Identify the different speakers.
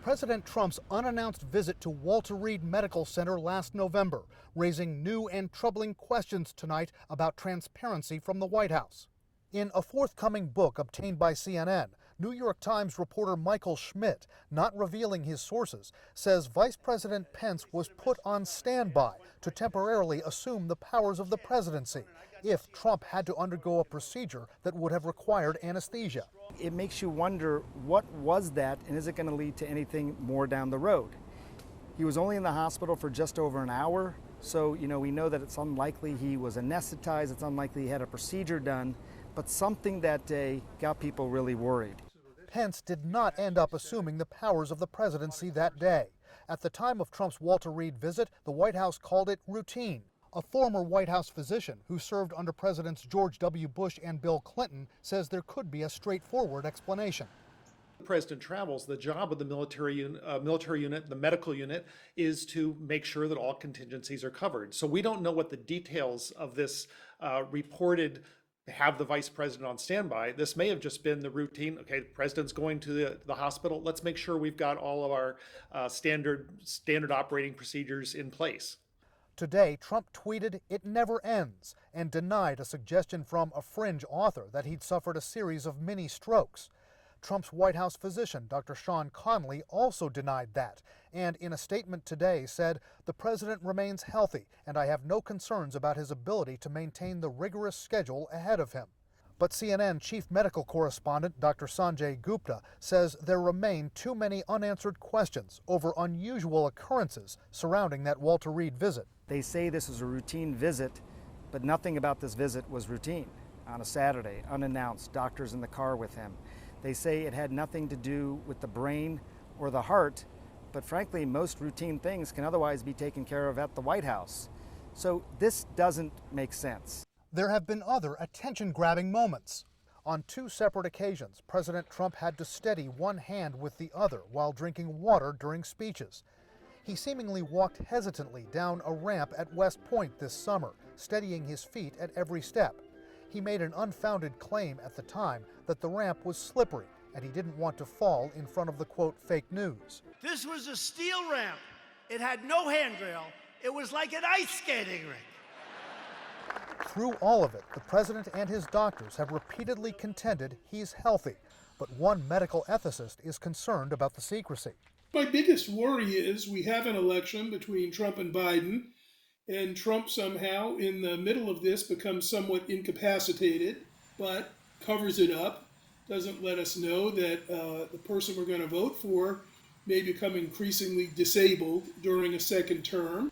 Speaker 1: President Trump's unannounced visit to Walter Reed Medical Center last November, raising new and troubling questions tonight about transparency from the White House. In a forthcoming book obtained by CNN, New York Times reporter Michael Schmidt, not revealing his sources, says Vice President Pence was put on standby to temporarily assume the powers of the presidency if Trump had to undergo a procedure that would have required anesthesia.
Speaker 2: It makes you wonder, what was that, and is it going to lead to anything more down the road? He was only in the hospital for just over an hour, so we know that it's unlikely he was anesthetized, it's unlikely he had a procedure done, but something that day got people really worried.
Speaker 1: Pence did not end up assuming the powers of the presidency that day. At the time of Trump's Walter Reed visit, the White House called it routine. A former White House physician who served under Presidents George W. Bush and Bill Clinton says there could be a straightforward explanation.
Speaker 3: The president travels. The job of the military unit, the medical unit, is to make sure that all contingencies are covered. So we don't know what the details of this reported have the vice president on standby. This may have just been the routine. Okay, the president's going to the hospital. Let's make sure we've got all of our standard operating procedures in place.
Speaker 1: Today, Trump tweeted, "It never ends," and denied a suggestion from a fringe author that he'd suffered a series of mini strokes. Trump's White House physician, Dr. Sean Conley, also denied that, and in a statement today said, "The president remains healthy, and I have no concerns about his ability to maintain the rigorous schedule ahead of him." But CNN chief medical correspondent Dr. Sanjay Gupta says there remain too many unanswered questions over unusual occurrences surrounding that Walter Reed visit.
Speaker 2: They say this is a routine visit, but nothing about this visit was routine. On a Saturday, unannounced, doctors in the car with him. They say it had nothing to do with the brain or the heart, but frankly, most routine things can otherwise be taken care of at the White House. So this doesn't make sense.
Speaker 1: There have been other attention-grabbing moments. On two separate occasions, President Trump had to steady one hand with the other while drinking water during speeches. He seemingly walked hesitantly down a ramp at West Point this summer, steadying his feet at every step. He made an unfounded claim at the time that the ramp was slippery and he didn't want to fall in front of the, quote, fake news.
Speaker 4: This was a steel ramp. It had no handrail. It was like an ice skating rink.
Speaker 1: Through all of it, the president and his doctors have repeatedly contended he's healthy, but one medical ethicist is concerned about the secrecy.
Speaker 5: My biggest worry is we have an election between Trump and Biden, and Trump somehow in the middle of this becomes somewhat incapacitated, but covers it up, doesn't let us know that the person we're going to vote for may become increasingly disabled during a second term.